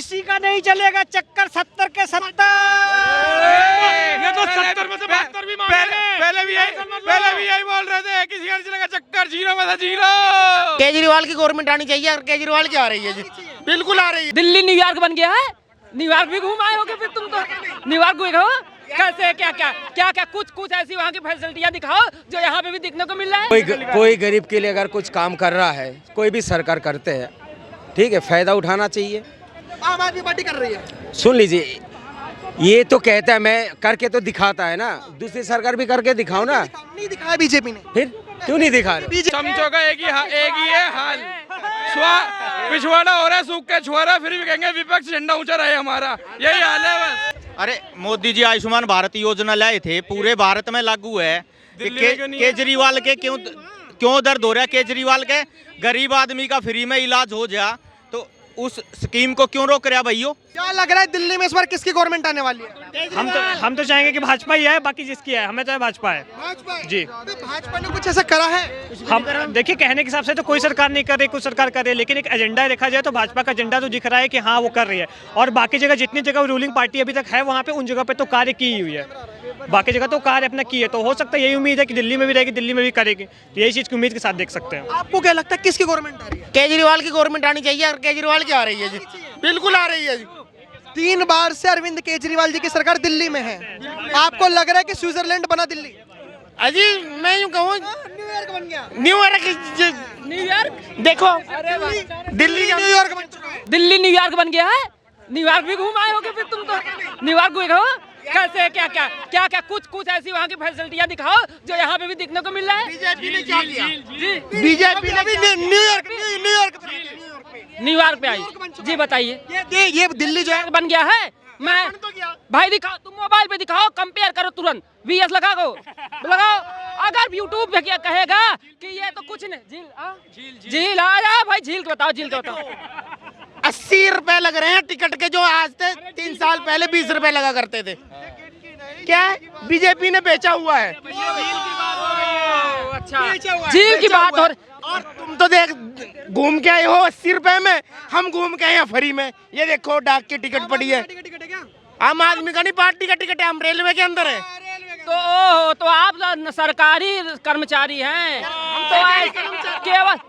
किसी का नहीं चलेगा चक्कर 70 के 70। ये तो 70 में से 72 भी पहले भी यही बोल रहे थे, किसी का नहीं चलेगा चक्कर, 0 में से 0। केजरीवाल की गवर्नमेंट आनी चाहिए और केजरीवाल की आ रही है जी, बिल्कुल आ रही है। दिल्ली न्यूयॉर्क बन गया है, न्यूयॉर्क भी घूम आए होगे फिर तुम तो। न्यूयॉर्क गए हो कैसे, क्या कुछ ऐसी वहाँ की फैसिलिटियाँ दिखाओ जो यहाँ पे भी दिखने को मिल रहा है। कोई गरीब के लिए अगर कुछ काम कर रहा है, कोई भी सरकार करते हैं, ठीक है, फायदा उठाना चाहिए। आम आदमी पार्टी कर रही है। सुन लीजिए, ये तो कहता है मैं करके तो दिखाता है ना, दूसरी सरकार भी करके दिखाओ ना। नहीं दिखाया बीजेपी ने, फिर क्यों नहीं दिखा रहे? चमचों का एक ही है हाल, पिछवाड़ा हो रहा है, सूख के छुआ रहा है, फिर भी कहेंगे विपक्ष झंडा ऊंचा रहे हमारा, यही हाल है बस। अरे मोदी जी आयुष्मान भारत योजना लाए थे, पूरे भारत में लागू है। केजरीवाल के क्यों दर्द हो रहा है? केजरीवाल के गरीब आदमी का फ्री में इलाज हो जा तो उस स्कीम को क्यों रोक रहा भैया? क्या लग रहा है दिल्ली में इस बार किसकी गवर्नमेंट आने वाली है? हम तो चाहेंगे कि भाजपा ही है, बाकी जिसकी है हमें तो भाजपा है भाजपा जी। तो भाजपा ने कुछ ऐसा करा है? हम देखिए कहने के हिसाब से तो कोई सरकार नहीं कर रही, कुछ सरकार कर रही है, लेकिन एक एजेंडा देखा जाए तो भाजपा का एजेंडा तो दिख रहा है कि हाँ वो कर रही है। और बाकी जगह जितनी जगह रूलिंग पार्टी अभी तक है वहाँ पे उन जगह पे तो कार्य की हुई है, बाकी जगह तो कार्य अपना की है। तो हो सकता है यही उम्मीद है कि दिल्ली में भी रहेगी, दिल्ली में भी करेगी, तो यही चीज़ की उम्मीद के साथ देख सकते हैं। आपको क्या लगता है किसकी गवर्नमेंट आ रही है? केजरीवाल की गवर्नमेंट आनी चाहिए और केजरीवाल की आ रही है जी, बिल्कुल आ रही है जी। 3 बार से अरविंद केजरीवाल जी की सरकार दिल्ली में है, आपको लग रहा है कि स्विट्जरलैंड बना दिल्ली? अजी मैं यूँ कहूँ न्यूयॉर्क बन गया। न्यूयॉर्क देखो दिल्ली न्यूयॉर्क बन चुका है। दिल्ली न्यूयॉर्क बन गया है, न्यूयॉर्क भी घूम आए होगे फिर तुम तो। न्यूयॉर्क गए हो कैसे, क्या कुछ ऐसी वहाँ की फैसिलिटियाँ दिखाओ जो यहाँ पे भी दिखने को मिल रहा है। बीजेपी ने क्या किया? बीजेपी ने भी न्यूयॉर्क पे आई जी, बताइए। ये दिल्ली जो है बन गया है, मैं भाई दिखाओ, तुम मोबाइल पे दिखाओ, कंपेयर करो तुरंत, VS लगाओ। अगर यूट्यूब पे क्या कहेगा कि ये तो कुछ नहीं, झील आ जा भाई, झील को बताओ। 80 रुपए लग रहे हैं टिकट के, जो आज से 3 साल पहले 20 रुपए लगा करते थे। क्या है? बीजेपी ने बेचा हुआ है। अच्छा, झील की बात हो रही। और तुम तो देख घूम के आए हो 80 रुपए में, हम घूम के आए हैं फ्री में। ये देखो डाक की टिकट पड़ी है, आम आदमी का नहीं, पार्टी का टिकट है, हम रेलवे के अंदर है। तो आप सरकारी कर्मचारी हैं, तो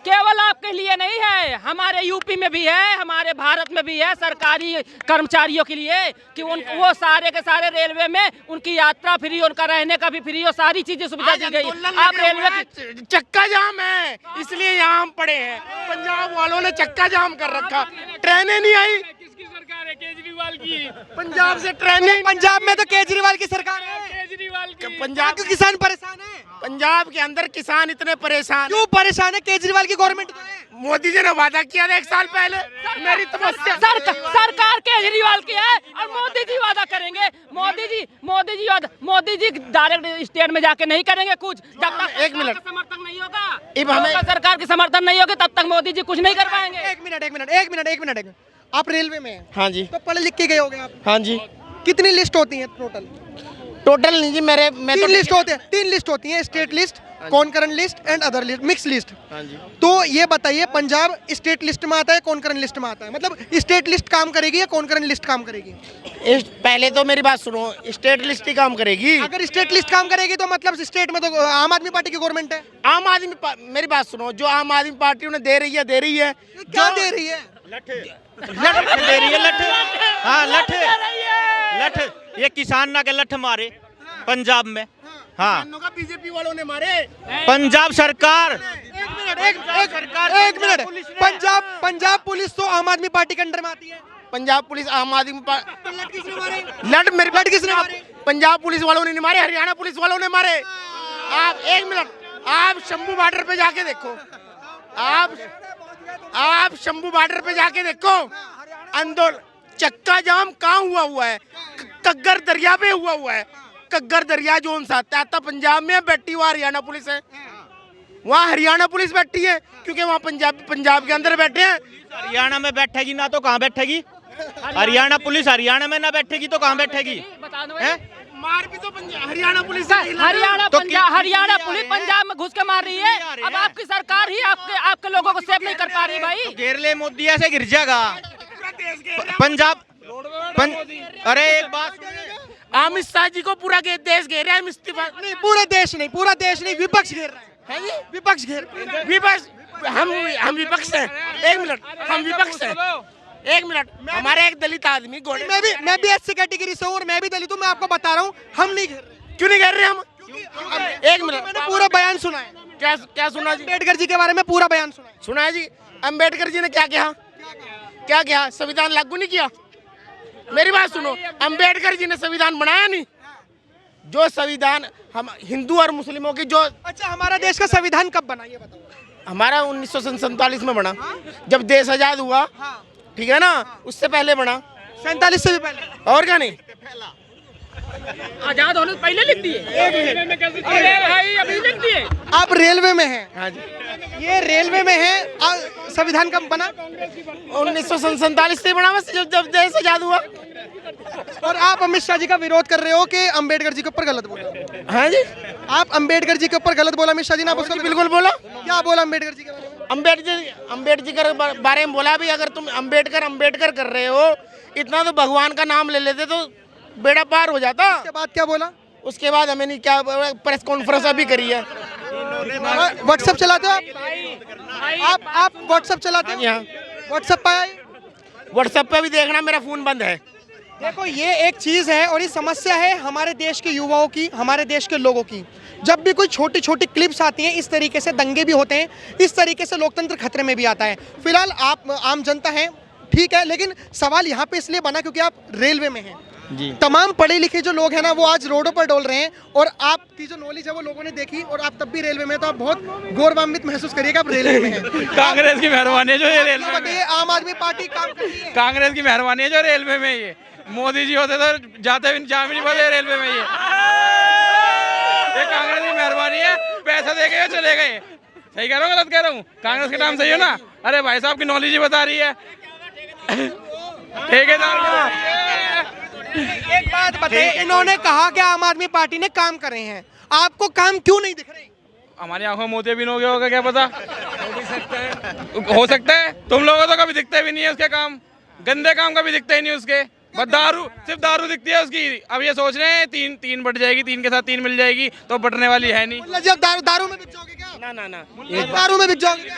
केवल आपके लिए नहीं है, हमारे यूपी में भी है, हमारे भारत में भी है सरकारी कर्मचारियों के लिए कि वो सारे के सारे रेलवे में उनकी यात्रा फ्री, उनका रहने का भी फ्री और सारी चीजें सुविधा दी गई। आप रेलवे की चक्का जाम है, इसलिए यहाँ हम पड़े हैं। पंजाब वालों ने चक्का जाम कर रखा, ट्रेनें नहीं आई। किसकी सरकार है? केजरीवाल की। पंजाब से ट्रेनें, पंजाब में तो केजरीवाल की सरकार है। केजरीवाल की। पंजाब क्यों किसान परेशान है? पंजाब के अंदर किसान इतने परेशान, क्यों परेशान है? केजरीवाल की गवर्नमेंट तो है। मोदी जी ने वादा किया था 1 साल पहले, मेरी तपस्या। सरकार केजरीवाल की है और मोदी जी वादा करेंगे। मोदी जी डायरेक्ट स्टेट में जाके नहीं करेंगे कुछ, जब तक 1 मिनट समर्थन नहीं होगा, हमें सरकार की समर्थन नहीं होगी तब तक मोदी जी कुछ नहीं कर पाएंगे। एक मिनट। आप रेलवे में हैं? हाँ जी। तो पढ़े लिख के गए होगे आप? हाँ जी। कितनी लिस्ट होती है टोटल नहीं जी, मैं 3 लिस्ट होते हैं। 3 लिस्ट होती है, state list, concurrent list and other list, mix list. हाँ जी। तो ये बताइए, पंजाब स्टेट लिस्ट में आता है, कॉन्करेंट लिस्ट में आता है? मतलब स्टेट लिस्ट काम करेगी या कॉन्करेंट लिस्ट काम करेगी? पहले तो मेरी बात सुनो, स्टेट लिस्ट ही काम करेगी। अगर स्टेट लिस्ट काम करेगी तो मतलब स्टेट में तो आम आदमी पार्टी की गवर्नमेंट है। आम आदमी मेरी बात सुनो, जो आम आदमी पार्टी उन्हें दे रही है क्या दे रही है? लठ दे रही है, लठ। हाँ लठ, ये किसान ना के लठ मारे पंजाब में। हाँ, बीजेपी वालों ने मारे। पंजाब सरकार, एक मिनट। पंजाब पुलिस तो आम आदमी पार्टी के अंडर में आती है। पंजाब पुलिस आम आदमी लठ किसने मारे? लठ किसने मारे? पंजाब पुलिस वालों ने नहीं मारे, हरियाणा पुलिस वालों ने मारे। आप 1 मिनट, आप शंभू बॉर्डर पे जाके देखो, आप शंभू बॉर्डर पे जाके देखो, आंदोलन चक्का जाम कहाँ हुआ है? कग्गर दरिया पे हुआ है। कग्गर दरिया जोन सा आता पंजाब में बैठी, वहाँ हरियाणा पुलिस है, वहाँ हरियाणा पुलिस बैठी है, क्योंकि वहाँ पंजाब के अंदर बैठे हैं। हरियाणा में बैठेगी ना तो कहाँ बैठेगी? हरियाणा पुलिस हरियाणा में ना बैठेगी तो कहाँ बैठेगी? मार भी तो हरियाणा पुलिस, हरियाणा पुलिस पंजाब में घुस के मार रही है। अब आपकी सरकार ही आपके लोगों को सेव नहीं कर पा रही भाई। घेर ले मोदी, ऐसे गिर जाएगा। पंजाब अरे एक बात अमित शाह जी को पूरा देश घेरे हम इस्तीफा नहीं, पूरा देश नहीं, विपक्ष घेर रहा है जी, विपक्ष घेर विपक्ष हम विपक्ष हैं। एक मिनट, हम विपक्ष हैं। एक मिनट, हमारे एक दलित आदमी घोड़े मैं भी एससी कैटेगरी से हूँ और मैं भी दलित हूँ। मैं आपको बता रहा हूँ, हम नहीं घेर रहे। क्यों नहीं घेर रहे हम? एक मिनट, मैंने पूरा बयान सुना है। क्या सुना जी? अम्बेडकर जी के बारे में पूरा बयान सुना है। सुना है जी। अम्बेडकर जी ने क्या किया? संविधान लागू नहीं किया। मेरी बात सुनो, अम्बेडकर जी ने संविधान बनाया नहीं। जो संविधान हम हिंदू और मुस्लिमों की जो अच्छा, हमारा देश का संविधान कब बना ये बताओ? हमारा 1947 में बना, जब देश आजाद हुआ। ठीक है ना, उससे पहले बना, 47 से भी पहले। और क्या नहीं? आजाद होने से पहले लिख दिए। अरे भाई अभी लिख दिए। आप रेलवे में हैं। हाँ जी। ये रेलवे में है। संविधान कब बना? 1947 से बना, बस जब देश आजाद हुआ। और आप अमित शाह जी का विरोध कर रहे हो कि अम्बेडकर जी के ऊपर गलत बोला। हाँ जी, आप अम्बेडकर जी के ऊपर गलत बोला अमित शाह जी ने, आप उसका बिल्कुल बोला। क्या बोला अम्बेडकर जी के बारे में? अम्बेडकर के बारे में बोला भी, अगर तुम अम्बेडकर कर रहे हो, इतना तो भगवान का नाम ले लेते तो बेड़ा पार हो जाता। उसके बाद क्या बोला? उसके बाद हमें नहीं, क्या प्रेस कॉन्फ्रेंस अभी करी है। व्हाट्सएप चलाते हो आप व्हाट्सएप चलाते हो? हाँ, व्हाट्सएप पाया? व्हाट्सएप पे भी देखना, मेरा फोन बंद है। देखो, ये एक चीज़ है और ये समस्या है हमारे देश के युवाओं की, हमारे देश के लोगों की। जब भी कोई छोटी छोटी क्लिप्स आती हैं, इस तरीके से दंगे भी होते हैं, इस तरीके से लोकतंत्र खतरे में भी आता है। फिलहाल आप आम जनता हैं, ठीक है, लेकिन सवाल यहाँ पे इसलिए बना क्योंकि आप रेलवे में हैं जी। तमाम पढ़े लिखे जो लोग हैं ना, वो आज रोडों पर डोल रहे हैं और आपकी जो नॉलेज है वो लोगों ने देखी और आप तब भी रेलवे में, तो आप बहुत गौरवान्वित महसूस करिएगा आप रेलवे में हैं। कांग्रेस की मेहरबानी है जो ये रेलवे में, बताइए, आम आदमी पार्टी काम कर रही है। कांग्रेस की मेहरबानी है जो रेलवे में ये मोदी जी होते तो जाते भी जा भी नहीं पाते रेलवे में। ये कांग्रेस की मेहरबानी है, पैसा दे गए चले गए। सही कह रहा हूँ गलत कह रहा हूँ? कांग्रेस के नाम सही हो ना? अरे भाई साहब की नॉलेज ही बता रही है। ठेकेदार एक बात बताइए, इन्होंने कहा कि आम आदमी पार्टी ने काम करे हैं, आपको काम क्यों नहीं दिख रहे? हमारी आंखों में मोतियाबिंद हो गया होगा, क्या पता। हो सकता है, तुम लोगों को तो कभी दिखते भी नहीं है उसके काम, गंदे काम कभी दिखते ही नहीं उसके। बस दारू, सिर्फ दारू दिखती है उसकी। अब ये सोच रहे हैं तीन बट जाएगी, 3 के साथ 3 मिल जाएगी, तो बटने वाली है नहीं। मतलब जब दारू में बिक जाओगे क्या? ना दारू में बिक जाओगे क्या?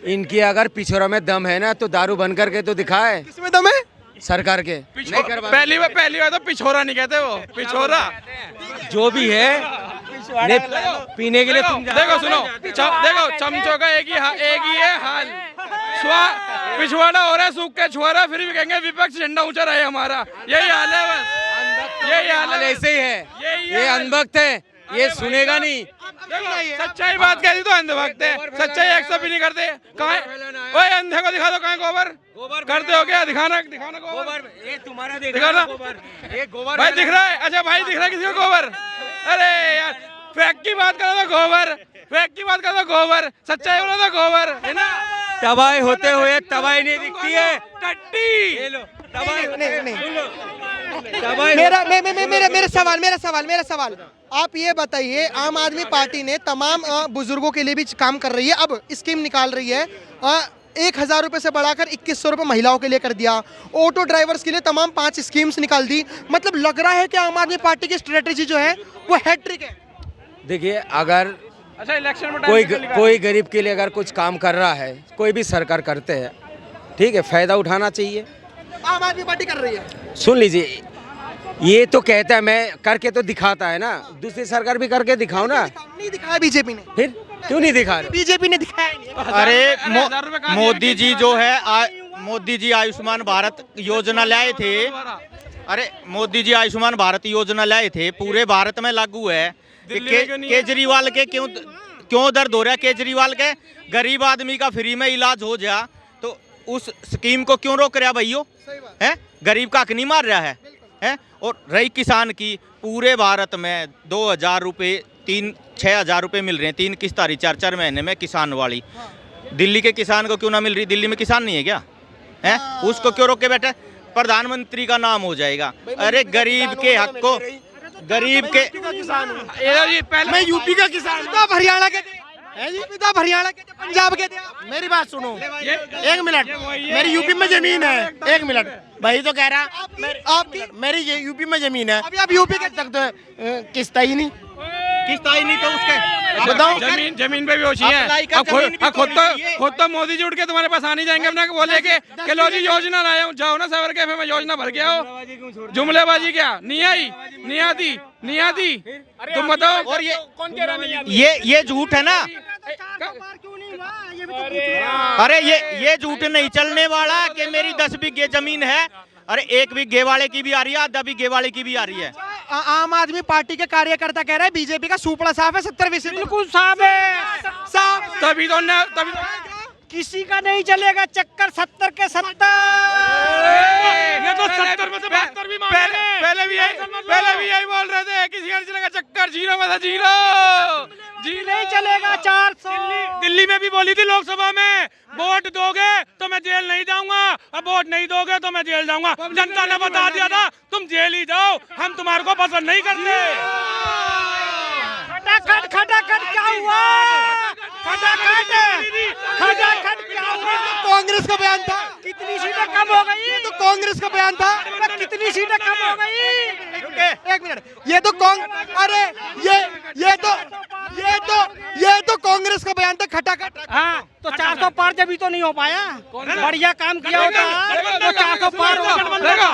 इनकी अगर पिछोरा में दम है ना तो दारू बन करके तो दिखाए किसमें दम है? सरकार के। पहली बार तो पिछोरा नहीं कहते, वो पिछोरा जो भी है नहीं, पीने के लिए तुम देखो सुनो, देखो चमचों का एक ही है हाल। पिछवाड़ा हो रहा है, सूख के छुआरा, फिर भी कहेंगे विपक्ष झंडा ऊंचा रहे हमारा। यही हाल है, बस यही हाल है। ऐसे ही है, ये अंधभक्त है, ये सुनेगा नहीं। सच्चाई बात कह दी तो अंधभक्त है, सच्चाई एक्सेप्ट भी नहीं करते। कहाँ ओए अंधे को दिखा दो, कहाँ गोबर करते हो क्या? दिखाना गोबर, ये तुम्हारा दिखाना गोबर भाई दिख रहा है। अच्छा भाई दिख रहा है किसी को गोबर? अरे यार, फैक्ट की बात करो तो गोबर, फैक्ट की बात करो तो गोबर, सच्चाई बोलो तो गोबर, है ना? तबाही होते हुए तबाही नहीं दिखती है। टट्टी मेरा सवाल आप ये बताइए, आम आदमी पार्टी ने तमाम बुजुर्गों के लिए भी काम कर रही है, अब स्कीम निकाल रही है। 1,000 रुपए से बढ़ाकर 2,100 रुपए महिलाओं के लिए कर दिया, ऑटो ड्राइवर्स के लिए तमाम 5 स्कीम्स निकाल दी। मतलब लग रहा है कि आम आदमी पार्टी की स्ट्रेटेजी जो है वो हैट्रिक है। देखिए, अगर अच्छा इलेक्शन में कोई गरीब के लिए अगर कुछ काम कर रहा है, कोई भी सरकार करते हैं, ठीक है, फायदा उठाना चाहिए। आम आदमी पार्टी कर रही है। सुन लीजिए, ये तो कहता है मैं करके तो दिखाता है ना, दूसरी सरकार भी करके दिखाओ ना। नहीं दिखाया बीजेपी ने, फिर क्यों नहीं दिखा रहे? बीजेपी ने दिखाया नहीं। अरे मोदी जी जो है, मोदी जी आयुष्मान भारत योजना लाए थे। अरे मोदी जी आयुष्मान भारत योजना लाए थे, पूरे भारत में लागू है। केजरीवाल के क्यों दर्द हो रहा है? केजरीवाल के गरीब आदमी का फ्री में इलाज हो जा तो उस स्कीम को क्यों रोक रहा भैया? है गरीब का हक नहीं मार रहा है? और रही किसान की, पूरे भारत में 2,000 रुपये 6,000 रुपये मिल रहे हैं, 3 किस्त आ रही 4-4 महीने में किसान वाली। दिल्ली के किसान को क्यों ना मिल रही? दिल्ली में किसान नहीं है क्या? है उसको क्यों रोक के बैठे? प्रधानमंत्री का नाम हो जाएगा। अरे गरीब के हक को, गरीब के मैं यूपी का किसान हूं, तो आप हरियाणा के है जी पिता हरियाणा के थे, पंजाब के थे आप। मेरी बात सुनो, एक मिनट, मेरी यूपी में जमीन है, एक मिनट, भाई तो कह रहा आपकी मेरी ये यूपी में जमीन है, अभी आप यूपी के तक तो किस्त आई नहीं, किस्त आई नहीं तो उसके बताओ। जमीन पे भी होशी है। अप्लाई कर, अब जमीन भी खुद तो नहीं है। तो मोदी जी उठ के तुम्हारे पास आने जाएंगे अपना वो लेके कि लो जी योजना लाया हूँ, जाओ ना सवर कैफे में योजना भर के आओ। जुमलेबाजी क्या नहीं आई, नहीं आती तुम बताओ। और ये झूठ है ना, अरे ये झूठ नहीं चलने वाला कि मेरी 10 बीघे जमीन है, अरे 1 बीघे वाले की भी आ रही है, आधा बीघे वाले की भी आ रही है। आम आदमी पार्टी के कार्यकर्ता कह रहे हैं बीजेपी का सूपड़ा साफ है, 70% बिल्कुल साफ है, साफ। तभी तो किसी का नहीं चलेगा चक्कर 70 के 70। ये तो 70 में से 72 भी मांग रहे हैं। पहले भी यही बोल रहे थे, किसी का नहीं चलेगा चक्कर, 0 में था 0 नहीं चलेगा 400। दिल्ली में भी बोली थी लोकसभा में, वोट दोगे तो मैं जेल नहीं जाऊंगा, अब वोट नहीं दोगे तो मैं जेल जाऊंगा। जनता ने बता दिया था तुम जेल ही जाओ, हम तुम्हारे को पसंद नहीं करते। खटाखट क्या हुआ? खटाखट क्या हुआ? कांग्रेस का बयान था, कितनी सीटें कम हो गई? ये तो कांग्रेस का बयान था। कितनी सीटें कम हो गई? एक मिनट, ये तो अरे ये तो कांग्रेस का बयान था, खटाखट। हाँ तो 400 पार जब तो नहीं हो पाया, बढ़िया काम किया होता तो 400 पार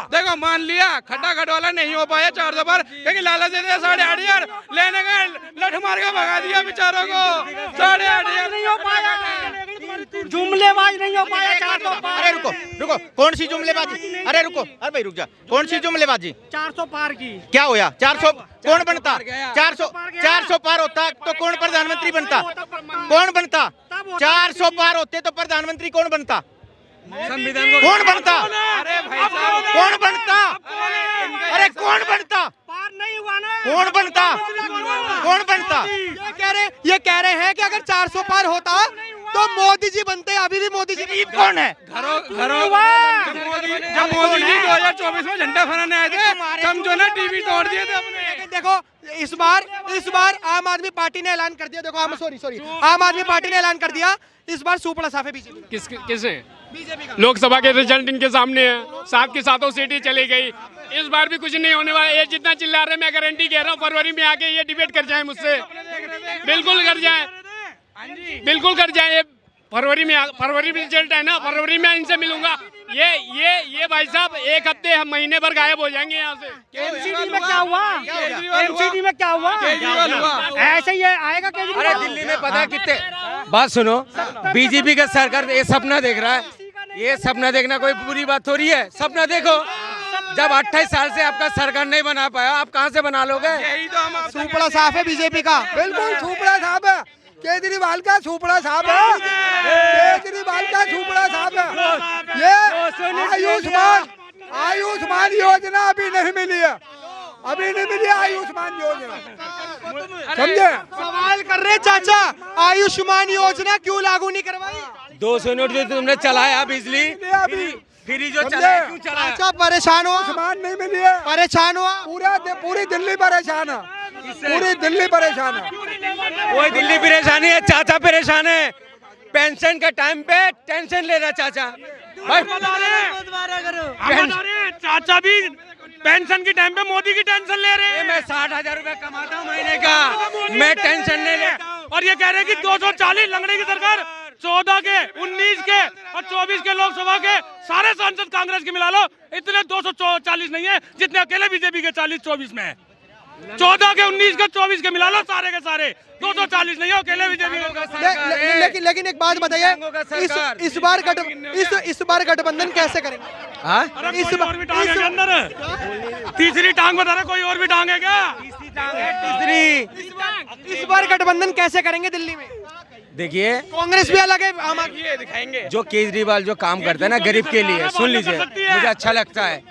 देखो मान लिया खटाखट वाला नहीं हो पाया 400 पार, क्योंकि लालच दे दिया 8,500 लेने गए, लठ मार के भगा दिया बेचारों को। 8,500 नहीं हो पाया, जुमलेबाज नहीं हो पाया 400 पार। अरे रुको, कौन सी जुमलेबाजी? अरे रुको, अरे भाई रुक जा, कौन सी जुमलेबाजी? 400 पार की क्या होया? 400 कौन बनता? 400 पार होता तो कौन प्रधानमंत्री बनता? कौन बनता? 400 पार होते तो प्रधानमंत्री कौन बनता? कौन बनता? अरे भाई साहब कौन बनता? अरे कौन बनता? पार नहीं हुआ ना, कौन बनता? कौन बनता? ये कह रहे हैं कि अगर 400 पार होता तो मोदी जी बनते। अभी भी मोदी जी गरीब कौन है? जब मोदी जी 2024 में झंडा फहराने आए थे, समझो ना टीवी तोड़ दिए थे अपने। लेकिन देखो इस बार आम आदमी पार्टी ने ऐलान कर दिया। देखो आम आदमी पार्टी ने ऐलान कर दिया इस बार सुपड़ा साफ है बीजेपी। किसे? लोकसभा के रिजल्ट इनके सामने है, 7 की 7 सीटें चली गई। इस बार भी कुछ नहीं होने वाला। ये जितना चिल्ला रहे, मैं गारंटी कह रहा हूँ फरवरी में आके ये डिबेट कर जाए मुझसे, बिल्कुल कर जाए, बिल्कुल कर जाए। फरवरी में रिजल्ट है ना, फरवरी में इनसे मिलूंगा। ये भाई साहब 1 हफ्ते महीने भर गायब हो जाएंगे यहाँ से। एमसीडी में क्या हुआ? एमसीडी में क्या हुआ? ऐसे ही आएगा केजरीवाल। अरे दिल्ली में पता कितने, बात सुनो, बीजेपी का सरकार ये सपना देख रहा है। ये सपना देखना कोई बुरी बात थोड़ी है। सपना देखो, जब 28 साल से आपका सरकार नहीं बना पाया, आप कहाँ से बना लोगे? सुपड़ा साफ है बीजेपी का, बिल्कुल सुपड़ा साफ है। केजरीवाल का सुपड़ा साफ है, केजरीवाल का सुपड़ा साफ है। ये आयुष्मान योजना अभी नहीं मिली है, अभी नहीं मिली आयुष्मान योजना, समझे? सवाल कर रहे चाचा, आयुष्मान योजना क्यों लागू नहीं करवाई? 200 यूनिट जो तुमने चलाया बिजली फ्री जो चलाया, क्यों चलाया? चाचा परेशान हो? आयुष्मान नहीं मिली है, परेशान हुआ? पूरी दिल्ली परेशान है, पूरी दिल्ली परेशान है। कोई दिल्ली परेशानी है, चाचा परेशान है। पेंशन के टाइम पे टेंशन ले रहा चाचा भाई। चाचा भी पेंशन के टाइम पे मोदी की टेंशन ले रहे हैं। मैं 60,000 रुपए कमाता हूँ महीने का, मैं टेंशन नहीं लेता। और ये कह रहे हैं कि 240 लंगड़े की सरकार, 14 के, 19 के और 24 के लोकसभा के सारे सांसद कांग्रेस के मिला लो, इतने 240 नहीं है जितने अकेले बीजेपी के 40-24 में है। 14 के, 19 के, 24 के मिला लो सारे के सारे, 240 नहीं हो अकेले बीजेपी। लेकिन एक बात बताइए, इस बार गठबंधन कैसे करेंगे? इस बार भी टांग है अंदर, तीसरी टांग बता रहे, कोई और भी टांग है क्या? इस बार गठबंधन कैसे करेंगे दिल्ली में? देखिए कांग्रेस भी अलग है, आम आदमी ये दिखाएंगे। जो केजरीवाल जो काम करता है ना गरीब के लिए, सुन लीजिए, मुझे अच्छा लगता है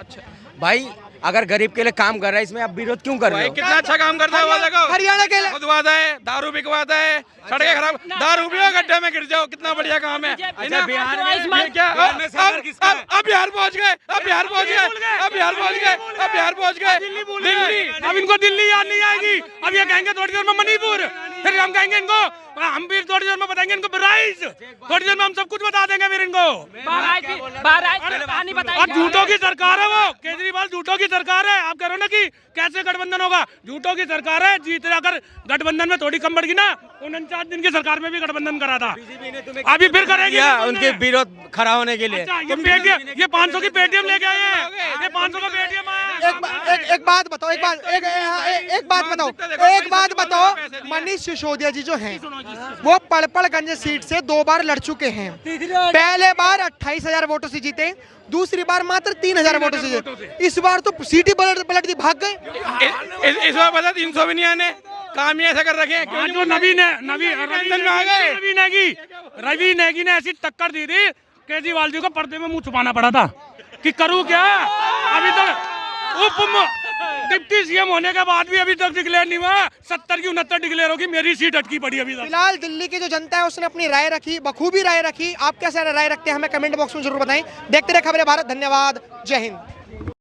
भाई। अगर गरीब के लिए काम कर रहा है, इसमें आप विरोध क्यों कर रहे हो? कितना अच्छा काम करता है वो देखो। हरियाणा के लिए खुदवाता है, दारू बिकवाता है, सड़कें खराब, दारू पियो गड्ढे में गिर जाओ, कितना बढ़िया काम है। अच्छा बिहार में क्या अब बिहार पहुंच गए, अब बिहार पहुंच गए, दिल्ली। अब इनको दिल्ली याद नहीं आएगी, अब ये कहेंगे थोड़ी देर में मणिपुर। फिर हम कहेंगे इनको, हम भी थोड़ी देर में बताएंगे इनको बराइज, थोड़ी देर में हम सब कुछ बता देंगे फिर इनको। और झूठों की सरकार है वो, केजरीवाल झूठों की सरकार है। आप कह रहे हो ना कि कैसे गठबंधन होगा, झूठों की सरकार है। जीत अगर गठबंधन में थोड़ी कम बढ़ गई ना, 49 दिन की सरकार में भी गठबंधन करा था, अभी फिर करेगी उनके विरोध खड़ा होने के लिए। ये 500 की पेटीएम लेके आए हैं, ये 500 का पेटीएम आया। एक बात बताओ, एक बात बताओ, मनीष सिसोदिया जी जो हैं वो पड़पड़गंज सीट से 2 बार लड़ चुके हैं। पहले बार 28,000 वोटों से जीते, दूसरी बार मात्र 3,000 वोटों से जीते। इस बार तो सीट ही पलट दी, भाग गए। इस बार पता 300 भी नहीं आने, काम ही ऐसा कर रखे हैं। जो रवि नेगी ने ऐसी टक्कर दी थी केजरीवाल जी को, पर्दे में मुंह छुपाना पड़ा था कि करूं क्या। अभी तक डिप्टी सीएम होने के बाद भी अभी तक डिक्लेयर नहीं हुआ। 70 की 69 डिक्लेयर होगी, मेरी सीट अटकी पड़ी अभी तक। फिलहाल दिल्ली की जो जनता है उसने अपनी राय रखी, बखूबी राय रखी। आप कैसे राय रखते हैं हमें कमेंट बॉक्स में जरूर बताएं। देखते रहे खबरें भारत। धन्यवाद, जय हिंद।